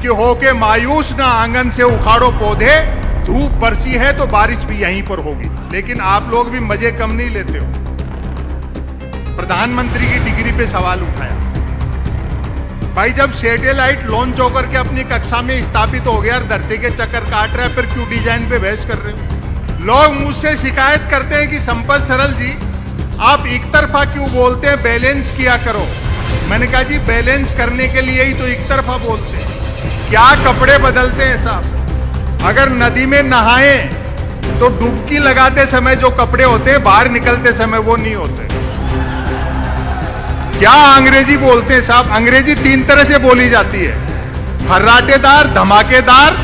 कि होके मायूस ना आंगन से उखाड़ो पौधे, धूप बरसी है तो बारिश भी यहीं पर होगी। लेकिन आप लोग भी मजे कम नहीं लेते हो। प्रधानमंत्री की डिग्री पे सवाल उठाया। भाई जब सैटेलाइट लॉन्च होकर के अपनी कक्षा में स्थापित हो गया और धरती के चक्कर काट रहा है, फिर क्यों डिजाइन पे बहस कर रहे हो? लोग मुझसे शिकायत करते हैं कि संपत सरल जी आप एक तरफा क्यों बोलते हैं, बैलेंस किया करो। मैंने कहा जी बैलेंस करने के लिए ही तो एक तरफा बोलते हैं। क्या कपड़े बदलते हैं साहब? अगर नदी में नहाए तो डुबकी लगाते समय जो कपड़े होते हैं बाहर निकलते समय वो नहीं होते। क्या अंग्रेजी बोलते हैं साहब? अंग्रेजी 3 तरह से बोली जाती है, फर्राटेदार, धमाकेदार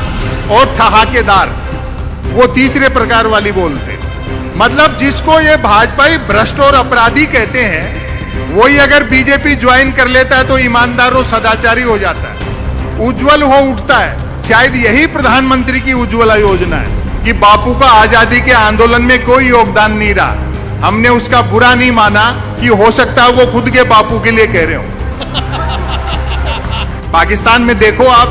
और ठहाकेदार। वो तीसरे प्रकार वाली बोलते हैं। मतलब जिसको ये भाजपाई भ्रष्ट और अपराधी कहते हैं, वही अगर बीजेपी ज्वाइन कर लेता है तो ईमानदार और सदाचारी हो जाता है, उज्जवल हो उठता है। शायद यही प्रधानमंत्री की उज्ज्वला योजना है कि बापू का आजादी के आंदोलन में कोई योगदान नहीं रहा, हमने उसका बुरा नहीं माना कि हो सकता है वो खुद के बापू के लिए कह रहे हो। पाकिस्तान में देखो आप,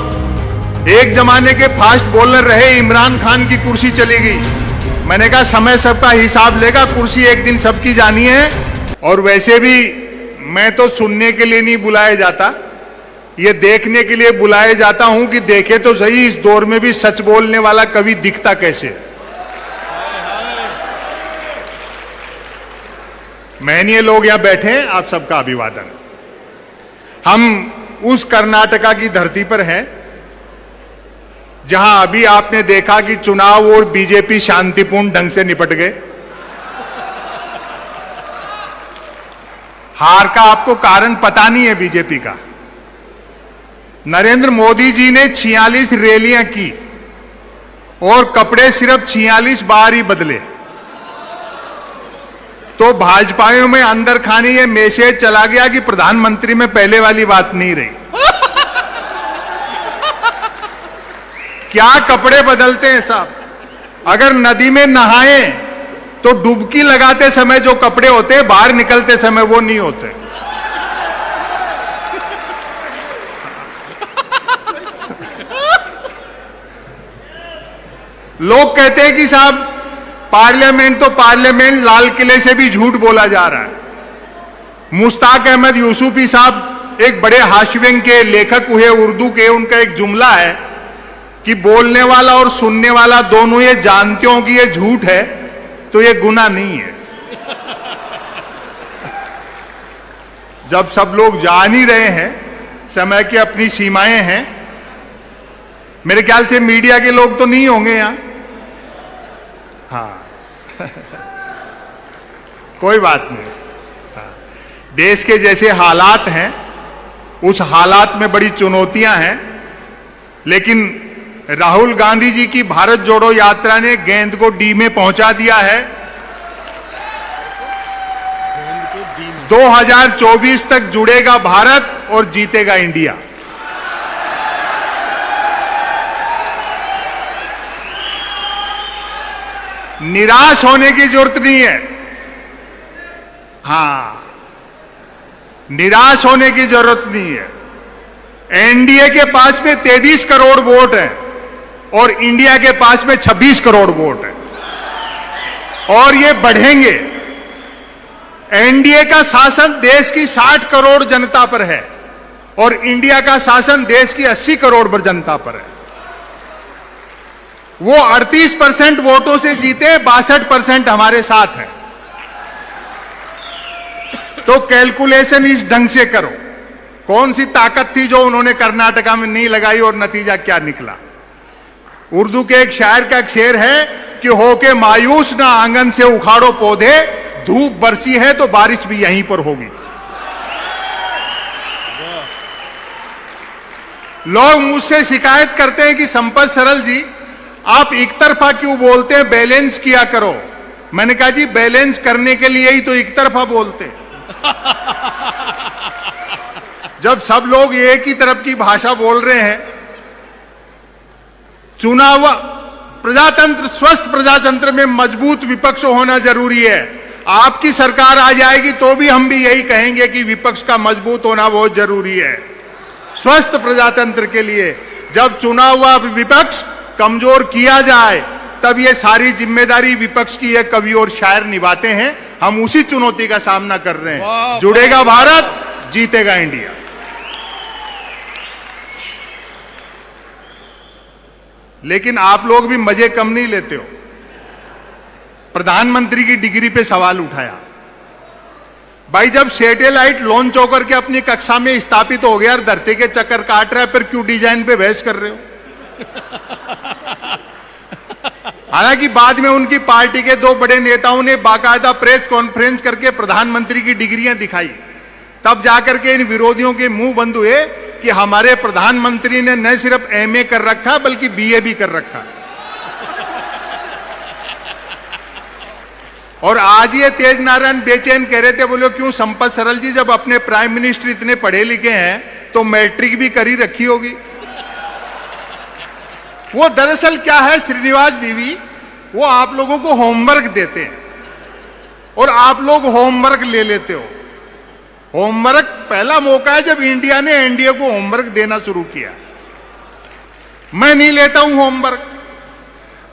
एक जमाने के फास्ट बॉलर रहे इमरान खान की कुर्सी चली गई। मैंने कहा समय सबका हिसाब लेगा, कुर्सी एक दिन सबकी जानी है। और वैसे भी मैं तो सुनने के लिए नहीं बुलाया जाता, ये देखने के लिए बुलाया जाता हूं कि देखे तो सही इस दौर में भी सच बोलने वाला कवि दिखता कैसे। माननीय लोग यहां बैठे हैं, आप सबका अभिवादन। हम उस कर्नाटका की धरती पर हैं जहां अभी आपने देखा कि चुनाव और बीजेपी शांतिपूर्ण ढंग से निपट गए। हार का आपको कारण पता नहीं है बीजेपी का। नरेंद्र मोदी जी ने 46 रैलियां की और कपड़े सिर्फ 46 बार ही बदले। तो भाजपाइयों में अंदर खाने ये मैसेज चला गया कि प्रधानमंत्री में पहले वाली बात नहीं रही। क्या कपड़े बदलते हैं साहब? अगर नदी में नहाए तो डुबकी लगाते समय जो कपड़े होते हैं बाहर निकलते समय वो नहीं होते। लोग कहते हैं कि साहब पार्लियामेंट तो पार्लियामेंट, लाल किले से भी झूठ बोला जा रहा है। मुश्ताक अहमद यूसुफी साहब एक बड़े हास्यव्यंग के लेखक हुए उर्दू के, उनका एक जुमला है कि बोलने वाला और सुनने वाला दोनों ये जानते हो कि ये झूठ है तो ये गुनाह नहीं है। जब सब लोग जान ही रहे हैं समय की अपनी सीमाएं हैं, मेरे ख्याल से मीडिया के लोग तो नहीं होंगे यहां। हाँ कोई बात नहीं। हाँ। देश के जैसे हालात हैं, उस हालात में बड़ी चुनौतियां हैं, लेकिन राहुल गांधी जी की भारत जोड़ो यात्रा ने गेंद को डी में पहुंचा दिया है। 2024 तक जुड़ेगा भारत और जीतेगा इंडिया। निराश होने की जरूरत नहीं है। हां, निराश होने की जरूरत नहीं है। एनडीए के पास में 23 करोड़ वोट हैं और इंडिया के पास में 26 करोड़ वोट हैं और ये बढ़ेंगे। एनडीए का शासन देश की 60 करोड़ जनता पर है और इंडिया का शासन देश की 80 करोड़ पर जनता पर है। वो 38% वोटों से जीते, 62% हमारे साथ हैं। तो कैलकुलेशन इस ढंग से करो, कौन सी ताकत थी जो उन्होंने कर्नाटका में नहीं लगाई और नतीजा क्या निकला। उर्दू के एक शायर का शेर है कि होके मायूस ना आंगन से उखाड़ो पौधे, धूप बरसी है तो बारिश भी यहीं पर होगी। लोग मुझसे शिकायत करते हैं कि संपत सरल जी आप एक तरफा क्यों बोलते हैं, बैलेंस किया करो। मैंने कहा जी बैलेंस करने के लिए ही तो एक तरफा बोलते हैं। जब सब लोग एक ही तरफ की भाषा बोल रहे हैं, चुनाव प्रजातंत्र, स्वस्थ प्रजातंत्र में मजबूत विपक्ष होना जरूरी है। आपकी सरकार आ जाएगी तो भी हम भी यही कहेंगे कि विपक्ष का मजबूत होना बहुत जरूरी है स्वस्थ प्रजातंत्र के लिए। जब चुना हुआ विपक्ष कमजोर किया जाए तब ये सारी जिम्मेदारी विपक्ष की एक कवि और शायर निभाते हैं। हम उसी चुनौती का सामना कर रहे हैं। जुड़ेगा भारत, जीतेगा इंडिया। लेकिन आप लोग भी मजे कम नहीं लेते हो। प्रधानमंत्री की डिग्री पे सवाल उठाया। भाई जब सैटेलाइट लॉन्च होकर के अपनी कक्षा में स्थापित हो गया और धरती के चक्कर काट रहा है, फिर क्यों डिजाइन पे बहस कर रहे हो? हालांकि बाद में उनकी पार्टी के दो बड़े नेताओं ने बाकायदा प्रेस कॉन्फ्रेंस करके प्रधानमंत्री की डिग्रियां दिखाई। तब जाकर के इन विरोधियों के मुंह बंद हुए कि हमारे प्रधानमंत्री ने न सिर्फ एमए कर रखा बल्कि बीए भी कर रखा। और आज ये तेज नारायण बेचैन कह रहे थे, बोले क्यों संपत सरल जी, जब अपने प्राइम मिनिस्टर इतने पढ़े लिखे हैं तो मैट्रिक भी करी रखी होगी। वो दरअसल क्या है श्रीनिवास बीवी, वो आप लोगों को होमवर्क देते हैं और आप लोग होमवर्क ले लेते हो। होमवर्क पहला मौका है जब इंडिया ने एनडीए को होमवर्क देना शुरू किया। मैं नहीं लेता हूं होमवर्क।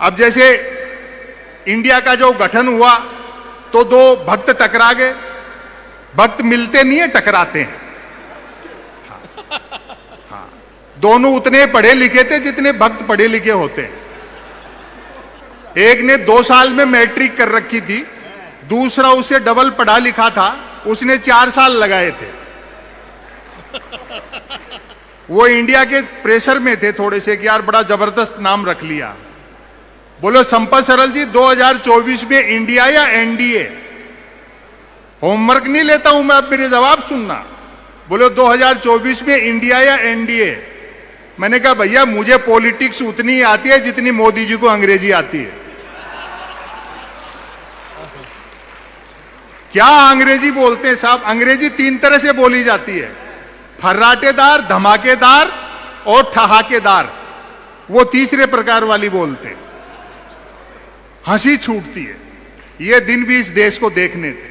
अब जैसे इंडिया का जो गठन हुआ तो दो भक्त टकरा गए। भक्त मिलते नहीं है, टकराते हैं। हाँ, दोनों उतने पढ़े लिखे थे जितने भक्त पढ़े लिखे होते हैं। एक ने 2 साल में मैट्रिक कर रखी थी, दूसरा उससे डबल पढ़ा लिखा था, उसने 4 साल लगाए थे। वो इंडिया के प्रेशर में थे थोड़े से कि यार बड़ा जबरदस्त नाम रख लिया। बोलो संपत सरल जी 2024 में इंडिया या एनडीए? होमवर्क नहीं लेता हूं मैं, अब मेरे जवाब सुनना। बोलो 2024 में इंडिया या एनडीए? मैंने कहा भैया मुझे पॉलिटिक्स उतनी आती है जितनी मोदी जी को अंग्रेजी आती है। क्या अंग्रेजी बोलते हैं साहब? अंग्रेजी 3 तरह से बोली जाती है, फर्राटेदार, धमाकेदार और ठहाकेदार। वो तीसरे प्रकार वाली बोलते हैं। हंसी छूटती है। ये दिन भी इस देश को देखने थे।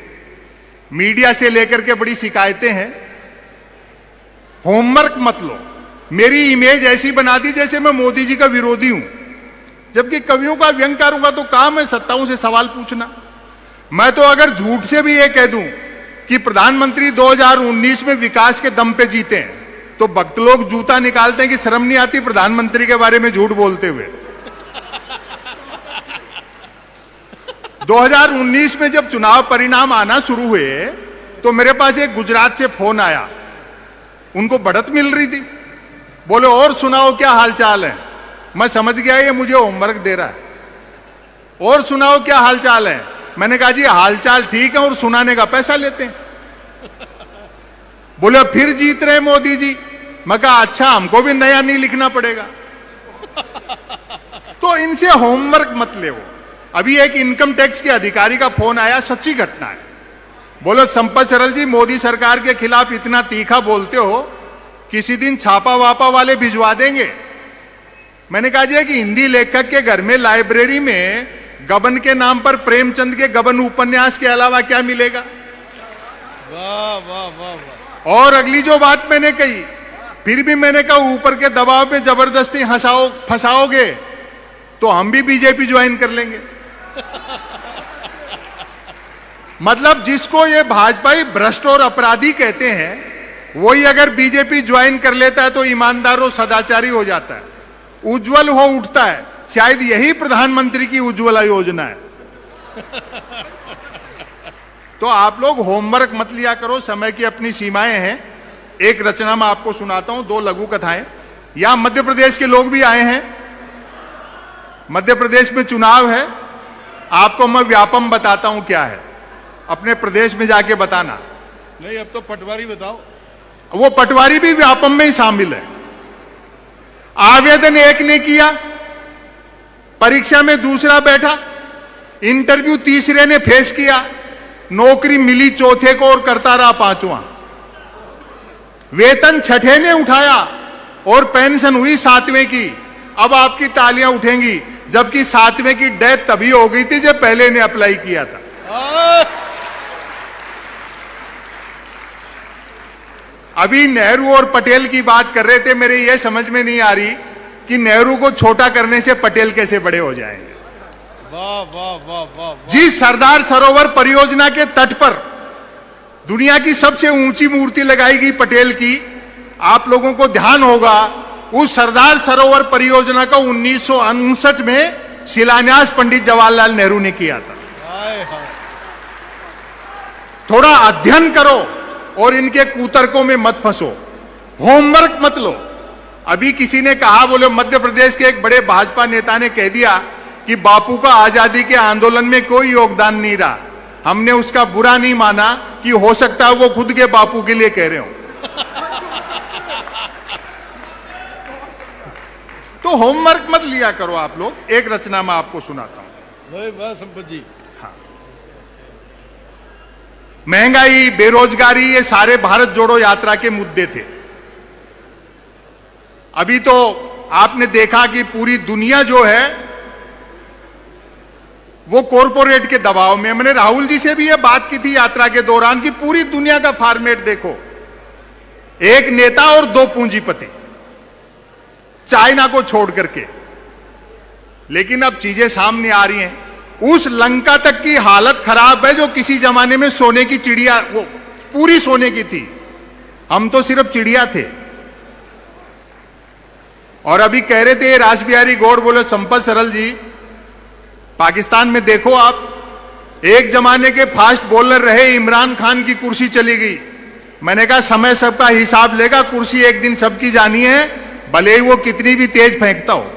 मीडिया से लेकर के बड़ी शिकायतें हैं। होमवर्क मत लो। मेरी इमेज ऐसी बना दी जैसे मैं मोदी जी का विरोधी हूं, जबकि कवियों का व्यंग करूंगा तो काम है सत्ताओं से सवाल पूछना। मैं तो अगर झूठ से भी ये कह दूं कि प्रधानमंत्री 2019 में विकास के दम पे जीते हैं तो भक्त लोग जूता निकालते हैं कि शर्म नहीं आती प्रधानमंत्री के बारे में झूठ बोलते हुए। 2019 में जब चुनाव परिणाम आना शुरू हुए तो मेरे पास एक गुजरात से फोन आया। उनको बढ़त मिल रही थी। बोले और सुनाओ क्या हालचाल है? मैं समझ गया ये मुझे होमवर्क दे रहा है। और सुनाओ क्या हालचाल है? मैंने कहा जी हालचाल ठीक है और सुनाने का पैसा लेते हैं। बोले फिर जीत रहे मोदी जी। मैं कहा अच्छा हमको भी नया नहीं लिखना पड़ेगा। तो इनसे होमवर्क मत ले। अभी एक इनकम टैक्स के अधिकारी का फोन आया, सच्ची घटना है। बोलो संपत सरल जी मोदी सरकार के खिलाफ इतना तीखा बोलते हो, किसी दिन छापा वापा वाले भिजवा देंगे। मैंने कहा जी कि हिंदी लेखक के घर में लाइब्रेरी में गबन के नाम पर प्रेमचंद के गबन उपन्यास के अलावा क्या मिलेगा? वाह वाह वाह वाह। और अगली जो बात मैंने कही, फिर भी मैंने कहा ऊपर के दबाव में जबरदस्ती फंसाओगे तो हम भी बीजेपी ज्वाइन कर लेंगे। मतलब जिसको ये भाजपाई भ्रष्ट और अपराधी कहते हैं वही अगर बीजेपी ज्वाइन कर लेता है तो ईमानदार और सदाचारी हो जाता है, उज्जवल हो उठता है। शायद यही प्रधानमंत्री की उज्ज्वला योजना है। तो आप लोग होमवर्क मत लिया करो, समय की अपनी सीमाएं हैं। एक रचना मैं आपको सुनाता हूं, 2 लघु कथाएं। यहां मध्य प्रदेश के लोग भी आए हैं। मध्य प्रदेश में चुनाव है। आपको मैं व्यापम बताता हूं क्या है, अपने प्रदेश में जाके बताना। नहीं अब तो पटवारी बताओ। वो पटवारी भी व्यापम में ही शामिल है। आवेदन एक ने किया, परीक्षा में दूसरा बैठा, इंटरव्यू तीसरे ने फेस किया, नौकरी मिली चौथे को और करता रहा 5वां। वेतन छठे ने उठाया और पेंशन हुई 7वें की। अब आपकी तालियां उठेंगी, जबकि 7वें की डेथ तभी हो गई थी जब पहले ने अप्लाई किया था। अभी नेहरू और पटेल की बात कर रहे थे, मेरे ये समझ में नहीं आ रही कि नेहरू को छोटा करने से पटेल कैसे बड़े हो जाएंगे। वाह वाह वाह वाह वाह। जिस सरदार सरोवर परियोजना के तट पर दुनिया की सबसे ऊंची मूर्ति लगाई गई पटेल की, आप लोगों को ध्यान होगा उस सरदार सरोवर परियोजना का 1959 में शिलान्यास पंडित जवाहरलाल नेहरू ने किया था। हाय हाय। थोड़ा अध्ययन करो और इनके कुतर्कों में मत फंसो, होमवर्क मत लो। अभी किसी ने कहा, बोले मध्य प्रदेश के एक बड़े भाजपा नेता ने कह दिया कि बापू का आजादी के आंदोलन में कोई योगदान नहीं रहा। हमने उसका बुरा नहीं माना कि हो सकता है वो खुद के बापू के लिए कह रहे हो। तो होमवर्क मत लिया करो आप लोग। एक रचना मैं आपको सुनाता हूं। भाई वाह संपत जी। महंगाई, बेरोजगारी, ये सारे भारत जोड़ो यात्रा के मुद्दे थे। अभी तो आपने देखा कि पूरी दुनिया जो है वो कॉरपोरेट के दबाव में। मैंने राहुल जी से भी ये बात की थी यात्रा के दौरान कि पूरी दुनिया का फॉर्मेट देखो, एक नेता और दो पूंजीपति, चाइना को छोड़ करके। लेकिन अब चीजें सामने आ रही हैं। उस लंका तक की हालत खराब है जो किसी जमाने में सोने की चिड़िया, वो पूरी सोने की थी, हम तो सिर्फ चिड़िया थे। और अभी कह रहे थे राज बिहारी गौड़, बोले संपत सरल जी पाकिस्तान में देखो आप, एक जमाने के फास्ट बॉलर रहे इमरान खान की कुर्सी चली गई। मैंने कहा समय सबका हिसाब लेगा, कुर्सी एक दिन सबकी जानी है, भले ही वो कितनी भी तेज फेंकता हो।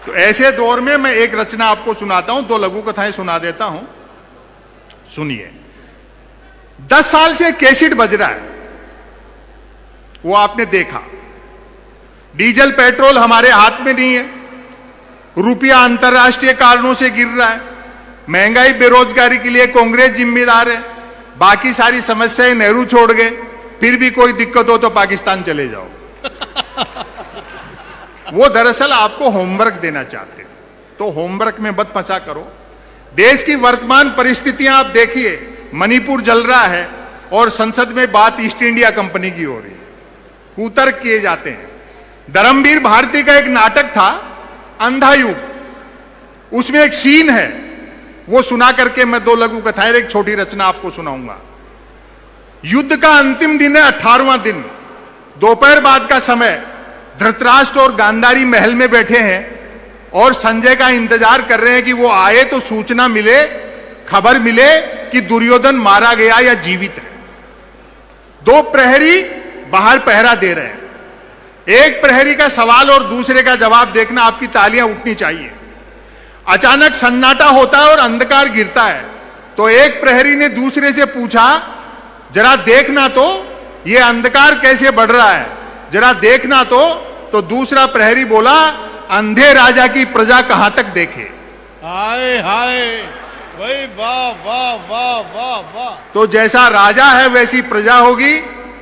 तो ऐसे दौर में मैं एक रचना आपको सुनाता हूं, दो लघु कथाएं सुना देता हूं, सुनिए। 10 साल से कैसेट बज रहा है, वो आपने देखा। डीजल पेट्रोल हमारे हाथ में नहीं है, रुपया अंतर्राष्ट्रीय कारणों से गिर रहा है, महंगाई बेरोजगारी के लिए कांग्रेस जिम्मेदार है, बाकी सारी समस्याएं नेहरू छोड़ गए, फिर भी कोई दिक्कत हो तो पाकिस्तान चले जाओ। वो दरअसल आपको होमवर्क देना चाहते हैं, तो होमवर्क में मत फंसा करो। देश की वर्तमान परिस्थितियां आप देखिए, मणिपुर जल रहा है और संसद में बात ईस्ट इंडिया कंपनी की हो रही है, कुतर्क किए जाते हैं। धर्मवीर भारती का एक नाटक था अंधा युग, उसमें एक सीन है, वो सुना करके मैं दो लघु कथाएं, एक छोटी रचना आपको सुनाऊंगा। युद्ध का अंतिम दिन है, 18वां दिन, दोपहर बाद का समय। धृतराष्ट्र और गांधारी महल में बैठे हैं और संजय का इंतजार कर रहे हैं कि वो आए तो सूचना मिले, खबर मिले कि दुर्योधन मारा गया या जीवित है। दो प्रहरी बाहर पहरा दे रहे हैं। एक प्रहरी का सवाल और दूसरे का जवाब देखना आपकी तालियां उठनी चाहिए। अचानक सन्नाटा होता है और अंधकार गिरता है, तो एक प्रहरी ने दूसरे से पूछा, जरा देखना तो ये अंधकार कैसे बढ़ रहा है, जरा देखना तो दूसरा प्रहरी बोला, अंधे राजा की प्रजा कहां तक देखे। हाय हाय भाई वाह वाह वाह वाह वाह। तो जैसा राजा है वैसी प्रजा होगी,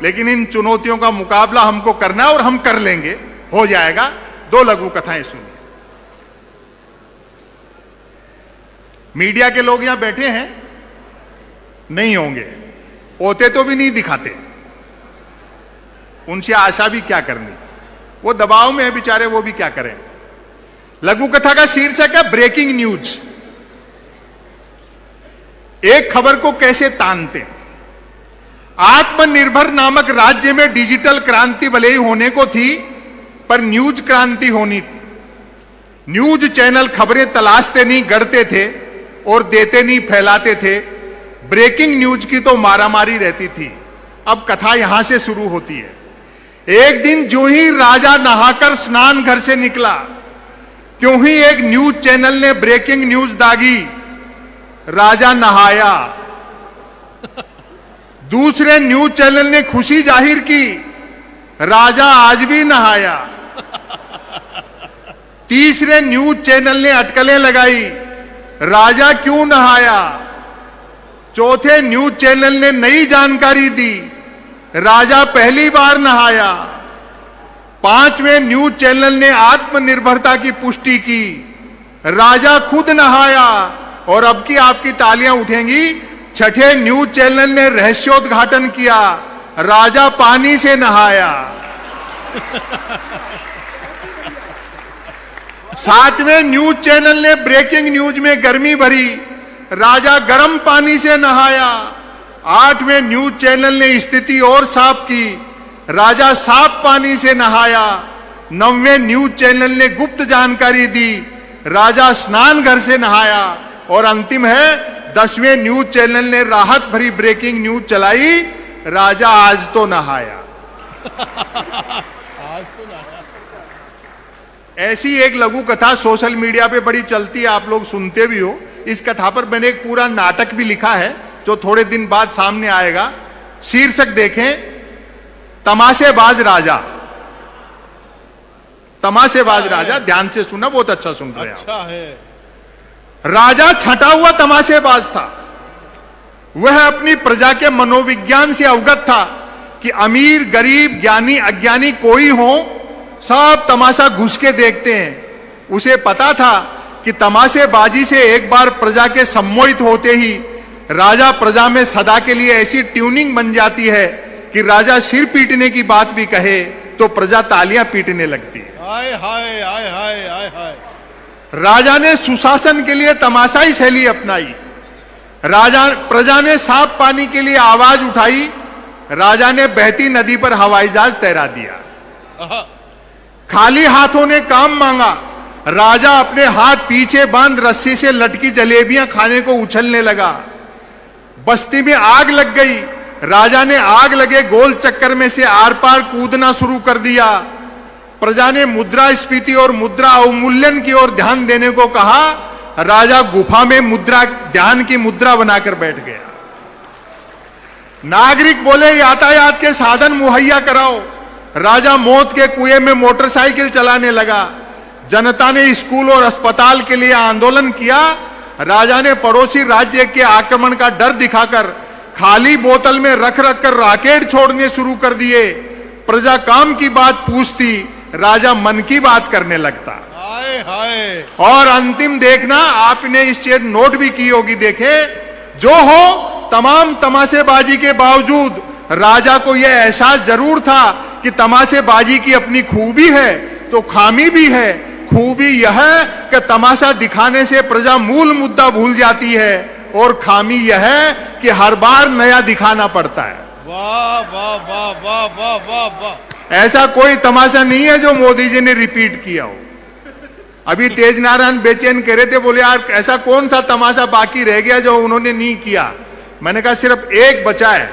लेकिन इन चुनौतियों का मुकाबला हमको करना है और हम कर लेंगे, हो जाएगा। दो लघु कथाएं सुनिए। मीडिया के लोग यहां बैठे हैं, नहीं होंगे, होते तो भी नहीं दिखाते, उनसे आशा भी क्या करनी, वो दबाव में है बेचारे, वो भी क्या करें। लघु कथा का शीर्षक है ब्रेकिंग न्यूज। एक खबर को कैसे तानते हैं। आत्मनिर्भर नामक राज्य में डिजिटल क्रांति भले ही होने को थी, पर न्यूज क्रांति होनी थी। न्यूज चैनल खबरें तलाशते नहीं, गढ़ते थे और देते नहीं, फैलाते थे। ब्रेकिंग न्यूज की तो मारामारी रहती थी। अब कथा यहां से शुरू होती है। एक दिन जो ही राजा नहाकर स्नान घर से निकला, त्यों ही एक न्यूज चैनल ने ब्रेकिंग न्यूज दागी, राजा नहाया। दूसरे न्यूज चैनल ने खुशी जाहिर की, राजा आज भी नहाया। तीसरे न्यूज चैनल ने अटकलें लगाई, राजा क्यों नहाया। चौथे न्यूज चैनल ने नई जानकारी दी, राजा पहली बार नहाया। पांचवें न्यूज चैनल ने आत्मनिर्भरता की पुष्टि की, राजा खुद नहाया। और अब की आपकी तालियां उठेंगी, छठे न्यूज चैनल ने रहस्योद्घाटन किया, राजा पानी से नहाया। सातवें न्यूज चैनल ने ब्रेकिंग न्यूज में गर्मी भरी, राजा गर्म पानी से नहाया। आठवें न्यूज चैनल ने स्थिति और साफ की, राजा साफ पानी से नहाया। नौवें न्यूज चैनल ने गुप्त जानकारी दी, राजा स्नान घर से नहाया। और अंतिम है 10वें न्यूज चैनल ने राहत भरी ब्रेकिंग न्यूज चलाई, राजा आज तो नहाया। ऐसी एक लघु कथा सोशल मीडिया पे बड़ी चलती है, आप लोग सुनते भी हो। इस कथा पर मैंने एक पूरा नाटक भी लिखा है जो थोड़े दिन बाद सामने आएगा। शीर्षक देखें, तमाशेबाज राजा। तमाशेबाज राजा, ध्यान से सुना, बहुत अच्छा सुन रहे हैं। अच्छा है। राजा छटा हुआ तमाशेबाज था। वह अपनी प्रजा के मनोविज्ञान से अवगत था कि अमीर गरीब ज्ञानी अज्ञानी कोई हो, सब तमाशा घुस के देखते हैं। उसे पता था कि तमाशेबाजी से एक बार प्रजा के सम्मोहित होते ही राजा प्रजा में सदा के लिए ऐसी ट्यूनिंग बन जाती है कि राजा सिर पीटने की बात भी कहे तो प्रजा तालियां पीटने लगती है। हाय हाय हाय हाय हाय हाय। राजा ने सुशासन के लिए तमाशाई शैली अपनाई। प्रजा ने साफ पानी के लिए आवाज उठाई। राजा ने बहती नदी पर हवाई जहाज तैरा दिया। खाली हाथों ने काम मांगा। राजा अपने हाथ पीछे बांध रस्सी से लटकी जलेबियां खाने को उछलने लगा। बस्ती में आग लग गई। राजा ने आग लगे गोल चक्कर में से आर पार कूदना शुरू कर दिया। प्रजा ने मुद्रास्फीति और मुद्रा अवमूल्यन की ओर ध्यान देने को कहा। राजा गुफा में ध्यान की मुद्रा बनाकर बैठ गया। नागरिक बोले यातायात के साधन मुहैया कराओ। राजा मौत के कुएं में मोटरसाइकिल चलाने लगा। जनता ने स्कूल और अस्पताल के लिए आंदोलन किया। राजा ने पड़ोसी राज्य के आक्रमण का डर दिखाकर खाली बोतल में रख रख कर रॉकेट छोड़ने शुरू कर दिए। प्रजा काम की बात पूछती, राजा मन की बात करने लगता। हाय हाय। और अंतिम देखना, आपने इस चीज नोट भी की होगी, देखे जो हो तमाम तमाशेबाजी के बावजूद राजा को यह एहसास जरूर था कि तमाशेबाजी की अपनी खूबी है तो खामी भी है। खूबी यह है कि तमाशा दिखाने से प्रजा मूल मुद्दा भूल जाती है, और खामी यह है कि हर बार नया दिखाना पड़ता है। वाह वाह वाह वाह वाह वाह वाह। ऐसा कोई तमाशा नहीं है जो मोदी जी ने रिपीट किया हो। अभी तेज नारायण बेचैन कह रहे थे, बोले यार ऐसा कौन सा तमाशा बाकी रह गया जो उन्होंने नहीं किया। मैंने कहा सिर्फ एक बचा है,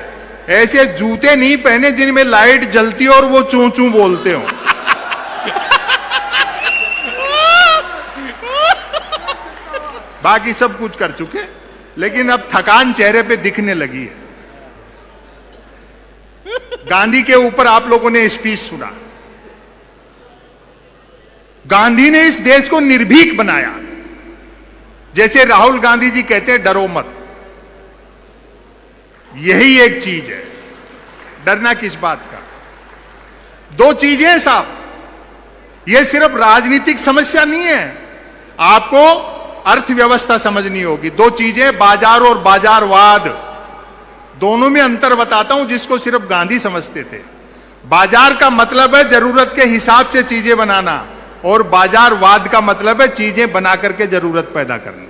ऐसे जूते नहीं पहने जिनमें लाइट जलती हो और वो चू चू बोलते हो। बाकी सब कुछ कर चुके, लेकिन अब थकान चेहरे पे दिखने लगी है। गांधी के ऊपर आप लोगों ने स्पीच सुना। गांधी ने इस देश को निर्भीक बनाया। जैसे राहुल गांधी जी कहते हैं, डरो मत। यही एक चीज है, डरना किस बात का। दो चीजें हैं साहब, यह सिर्फ राजनीतिक समस्या नहीं है, आपको अर्थव्यवस्था समझनी होगी। दो चीजें, बाजार और बाजारवाद, दोनों में अंतर बताता हूं जिसको सिर्फ गांधी समझते थे। बाजार का मतलब है जरूरत के हिसाब से चीजें बनाना, और बाजारवाद का मतलब है चीजें बना करके जरूरत पैदा करना।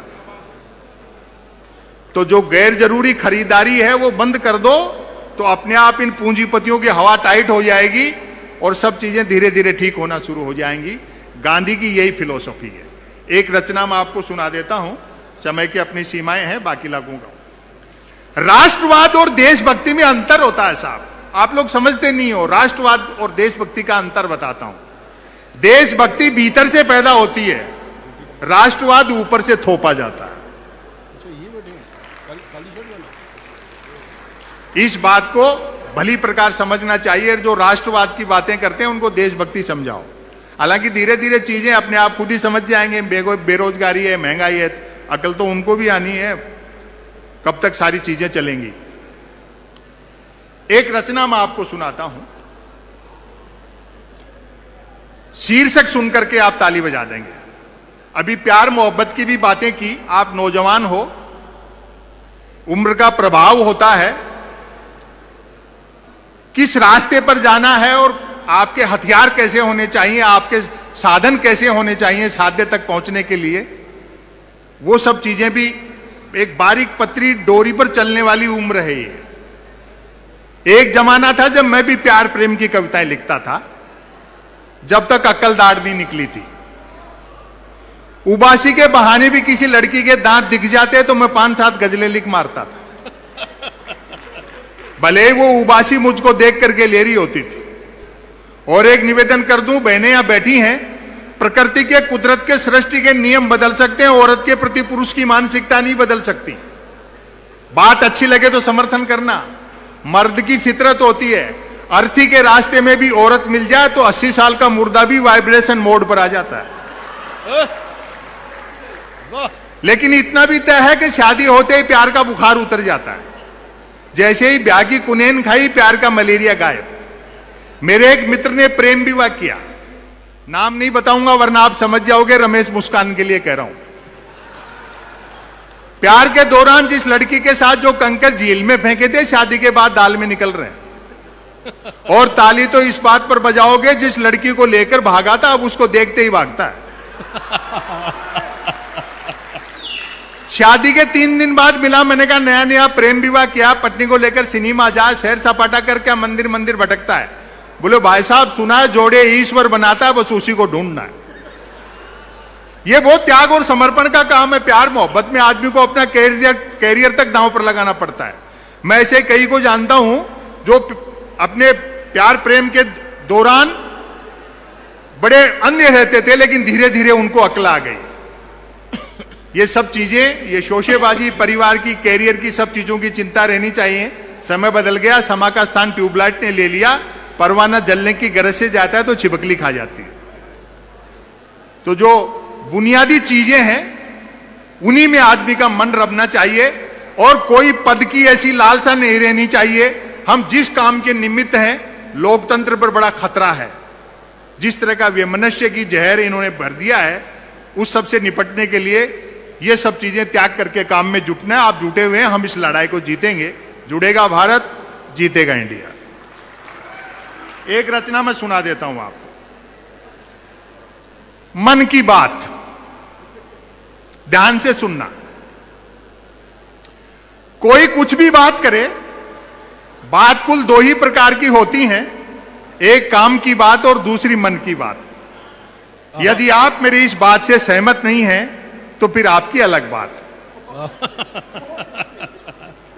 तो जो गैर जरूरी खरीदारी है वो बंद कर दो, तो अपने आप इन पूंजीपतियों की हवा टाइट हो जाएगी और सब चीजें धीरे धीरे ठीक होना शुरू हो जाएंगी। गांधी की यही फिलॉसफी है। एक रचना मैं आपको सुना देता हूं, समय की अपनी सीमाएं हैं, बाकी लगूंगा। राष्ट्रवाद और देशभक्ति में अंतर होता है साहब, आप लोग समझते नहीं हो। राष्ट्रवाद और देशभक्ति का अंतर बताता हूं। देशभक्ति भीतर से पैदा होती है, राष्ट्रवाद ऊपर से थोपा जाता है। इस बात को भली प्रकार समझना चाहिए। जो राष्ट्रवाद की बातें करते हैं उनको देशभक्ति समझाओ। हालांकि धीरे धीरे चीजें अपने आप खुद ही समझ जाएंगे। बेरोजगारी है, महंगाई है, अकल तो उनको भी आनी है। कब तक सारी चीजें चलेंगी। एक रचना मैं आपको सुनाता हूं, शीर्षक सुनकर के आप ताली बजा देंगे। अभी प्यार मोहब्बत की भी बातें की। आप नौजवान हो, उम्र का प्रभाव होता है। किस रास्ते पर जाना है और आपके हथियार कैसे होने चाहिए, आपके साधन कैसे होने चाहिए साध्य तक पहुंचने के लिए, वो सब चीजें भी एक बारीक पतरी डोरी पर चलने वाली उम्र है ये। एक जमाना था जब मैं भी प्यार प्रेम की कविताएं लिखता था, जब तक अक्ल दाढ़ नहीं निकली थी। उबासी के बहाने भी किसी लड़की के दांत दिख जाते तो मैं 5-7 गजलें लिख मारता था, भले ही वो उबासी मुझको देख करके ले रही होती थी। और एक निवेदन कर दूं, बहनें यहां बैठी हैं, प्रकृति के, कुदरत के, सृष्टि के नियम बदल सकते हैं, औरत के प्रति पुरुष की मानसिकता नहीं बदल सकती। बात अच्छी लगे तो समर्थन करना, मर्द की फितरत होती है। अर्थी के रास्ते में भी औरत मिल जाए तो 80 साल का मुर्दा भी वाइब्रेशन मोड पर आ जाता है। लेकिन इतना भी तय है कि शादी होते ही प्यार का बुखार उतर जाता है। जैसे ही ब्याह की कुनेन खाई, प्यार का मलेरिया गायब। मेरे एक मित्र ने प्रेम विवाह किया, नाम नहीं बताऊंगा वरना आप समझ जाओगे, रमेश मुस्कान के लिए कह रहा हूं। प्यार के दौरान जिस लड़की के साथ जो कंकर झील में फेंके थे, शादी के बाद दाल में निकल रहे हैं। और ताली तो इस बात पर बजाओगे, जिस लड़की को लेकर भागा था अब उसको देखते ही भागता है। शादी के 3 दिन बाद मिला, मैंने कहा नया नया प्रेम विवाह किया, पत्नी को लेकर सिनेमा जा, सैर सपाटा करके मंदिर मंदिर भटकता है। बोले भाई साहब सुना है जोड़े ईश्वर बनाता है, बस उसी को ढूंढना है। यह बहुत त्याग और समर्पण का काम है। प्यार मोहब्बत में आदमी को अपना कैरियर तक दांव पर लगाना पड़ता है। मैं ऐसे कई को जानता हूं जो अपने प्यार प्रेम के दौरान बड़े अन्य रहते थे, लेकिन धीरे धीरे उनको अक्ल आ गई। ये सब चीजें, ये शोशेबाजी, परिवार की, कैरियर की, सब चीजों की चिंता रहनी चाहिए। समय बदल गया, समा का स्थान ट्यूबलाइट ने ले लिया। परवाना जलने की गरज से जाता है तो छिपकली खा जाती है। तो जो बुनियादी चीजें हैं उन्हीं में आदमी का मन रमना चाहिए, और कोई पद की ऐसी लालसा नहीं रहनी चाहिए। हम जिस काम के निमित्त हैं, लोकतंत्र पर बड़ा खतरा है। जिस तरह का वैमनस्य की जहर इन्होंने भर दिया है, उस सब से निपटने के लिए ये सब चीजें त्याग करके काम में जुटना है। आप जुटे हुए हैं, हम इस लड़ाई को जीतेंगे। जुड़ेगा भारत, जीतेगा इंडिया। एक रचना मैं सुना देता हूं आपको, मन की बात, ध्यान से सुनना। कोई कुछ भी बात करे, बात कुल 2 ही प्रकार की होती हैं, एक काम की बात और दूसरी मन की बात। यदि आप मेरी इस बात से सहमत नहीं हैं तो फिर आपकी अलग बात।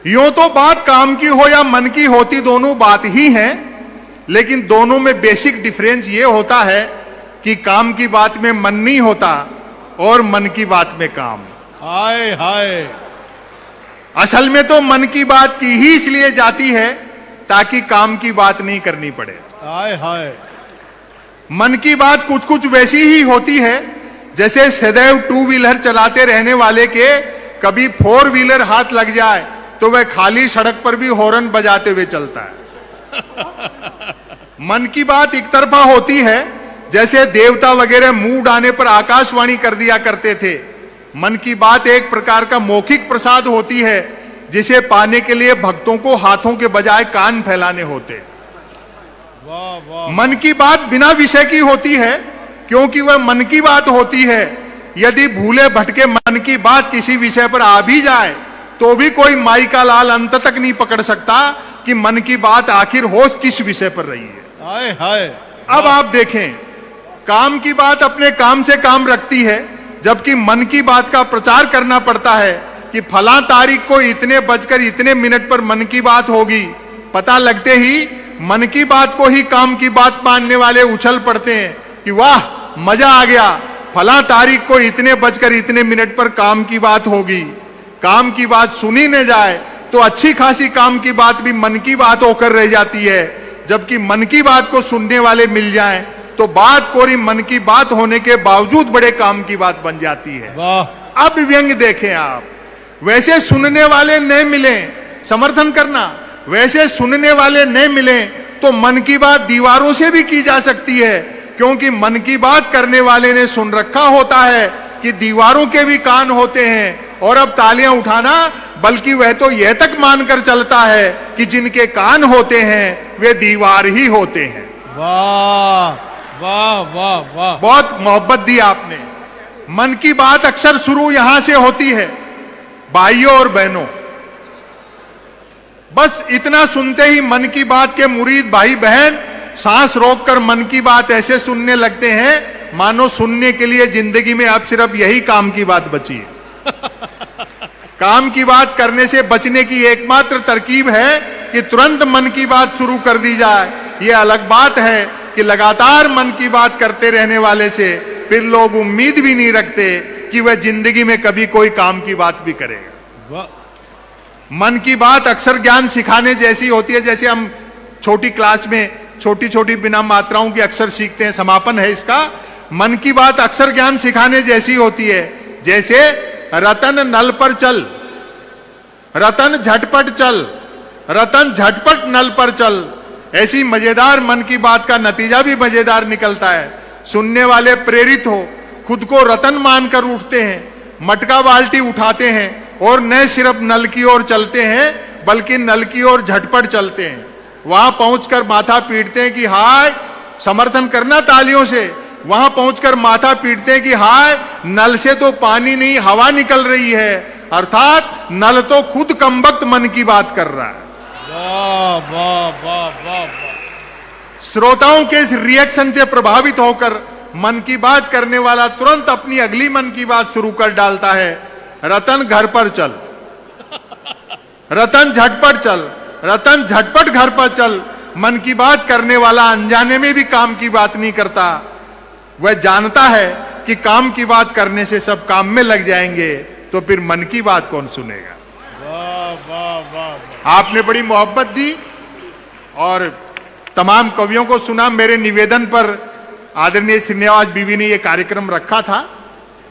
यूं तो बात काम की हो या मन की होती, दोनों बात ही हैं, लेकिन दोनों में बेसिक डिफरेंस यह होता है कि काम की बात में मन नहीं होता और मन की बात में काम। हाय हाय। असल में तो मन की बात की ही इसलिए जाती है ताकि काम की बात नहीं करनी पड़े। हाय हाय। मन की बात कुछ कुछ वैसी ही होती है जैसे सदैव 2 व्हीलर चलाते रहने वाले के कभी 4 व्हीलर हाथ लग जाए तो वह खाली सड़क पर भी हॉर्न बजाते हुए चलता है। मन की बात एक तरफा होती है, जैसे देवता वगैरह मूड आने पर आकाशवाणी कर दिया करते थे। मन की बात एक प्रकार का मौखिक प्रसाद होती है, जिसे पाने के लिए भक्तों को हाथों के बजाय कान फैलाने होते। वाह वाह। मन की बात बिना विषय की होती है, क्योंकि वह मन की बात होती है। यदि भूले भटके मन की बात किसी विषय पर आ भी जाए तो भी कोई माई का लाल अंत तक नहीं पकड़ सकता कि मन की बात आखिर हो किस विषय पर रही है। हाय हाय। अब आप देखें, काम की बात अपने काम से काम रखती है, जबकि मन की बात का प्रचार करना पड़ता है कि फला तारीख को इतने बजकर इतने मिनट पर मन की बात होगी। पता लगते ही मन की बात को ही काम की बात मानने वाले उछल पड़ते हैं कि वाह मजा आ गया, फला तारीख को इतने बजकर इतने मिनट पर काम की बात होगी। काम की बात सुनी न जाए तो अच्छी खासी काम की बात भी मन की बात होकर रह जाती है, जबकि मन की बात को सुनने वाले मिल जाएं तो बात कोरी मन की बात होने के बावजूद बड़े काम की बात बन जाती है। वाह। अब व्यंग देखें आप, वैसे सुनने वाले न मिले, समर्थन करना, वैसे सुनने वाले न मिले तो मन की बात दीवारों से भी की जा सकती है, क्योंकि मन की बात करने वाले ने सुन रखा होता है कि दीवारों के भी कान होते हैं और अब तालियां उठाना, बल्कि वह तो यह तक मानकर चलता है कि जिनके कान होते हैं वे दीवार ही होते हैं। वाह वाह वाह वाह। बहुत मोहब्बत दी आपने। मन की बात अक्सर शुरू यहां से होती है, भाइयों और बहनों। बस इतना सुनते ही मन की बात के मुरीद भाई बहन सांस रोककर मन की बात ऐसे सुनने लगते हैं मानो सुनने के लिए जिंदगी में अब सिर्फ यही काम की बात बची है। काम की बात करने से बचने की एकमात्र तरकीब है कि तुरंत मन की बात शुरू कर दी जाए। यह अलग बात है कि लगातार मन की बात करते रहने वाले से फिर लोग उम्मीद भी नहीं रखते कि वह जिंदगी में कभी कोई काम की बात भी करेगा। वाह। मन की बात अक्सर ज्ञान सिखाने जैसी होती है। जैसे हम छोटी क्लास में छोटी छोटी बिना मात्राओं की अक्सर सीखते हैं, समापन है इसका। मन की बात अक्सर ज्ञान सिखाने जैसी होती है। जैसे रतन नल पर चल, रतन झटपट चल, रतन झटपट नल पर चल। ऐसी मजेदार मन की बात का नतीजा भी मजेदार निकलता है। सुनने वाले प्रेरित हो, खुद को रतन मानकर उठते हैं, मटका बाल्टी उठाते हैं और न सिर्फ नल की ओर चलते हैं बल्कि नल की ओर झटपट चलते हैं। वहां पहुंचकर माथा पीटते हैं कि हाय, समर्थन करना तालियों से। वहां पहुंचकर माथा पीटते हैं कि हाय, नल से तो पानी नहीं हवा निकल रही है, अर्थात नल तो खुद कमबख्त मन की बात कर रहा है। वाह वाह वाह वाह वाह। श्रोताओं के इस रिएक्शन से प्रभावित होकर मन की बात करने वाला तुरंत अपनी अगली मन की बात शुरू कर डालता है। रतन घर पर चल, रतन झटपट चल, रतन झटपट घर पर चल। मन की बात करने वाला अनजाने में भी काम की बात नहीं करता। वह जानता है कि काम की बात करने से सब काम में लग जाएंगे, तो फिर मन की बात कौन सुनेगा। वाह वाह वाह। आपने बड़ी मोहब्बत दी और तमाम कवियों को सुना। मेरे निवेदन पर आदरणीय श्रीनिवास बीवी ने यह कार्यक्रम रखा था।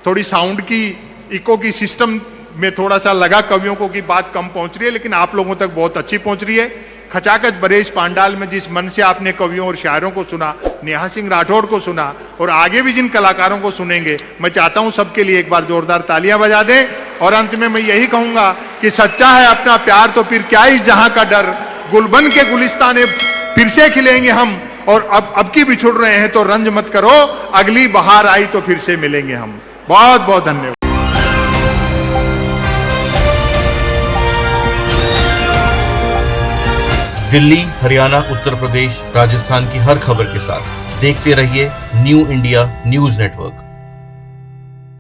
थोड़ी साउंड की, इको की सिस्टम में थोड़ा सा लगा कवियों को कि बात कम पहुंच रही है, लेकिन आप लोगों तक बहुत अच्छी पहुंच रही है। खचाखच बरेश पांडाल में जिस मन से आपने कवियों और शायरों को सुना, नेहा सिंह राठौड़ को सुना और आगे भी जिन कलाकारों को सुनेंगे, मैं चाहता हूं सबके लिए एक बार जोरदार तालियां बजा दें। और अंत में मैं यही कहूंगा कि सच्चा है अपना प्यार तो फिर क्या इस जहां का डर। गुलबन के गुलिस्ताने फिर से खिलेंगे हम, और अब की बिछुड़ रहे हैं तो रंज मत करो, अगली बहार आई तो फिर से मिलेंगे हम। बहुत बहुत धन्यवाद। दिल्ली, हरियाणा, उत्तर प्रदेश, राजस्थान की हर खबर के साथ देखते रहिए न्यू इंडिया न्यूज नेटवर्क।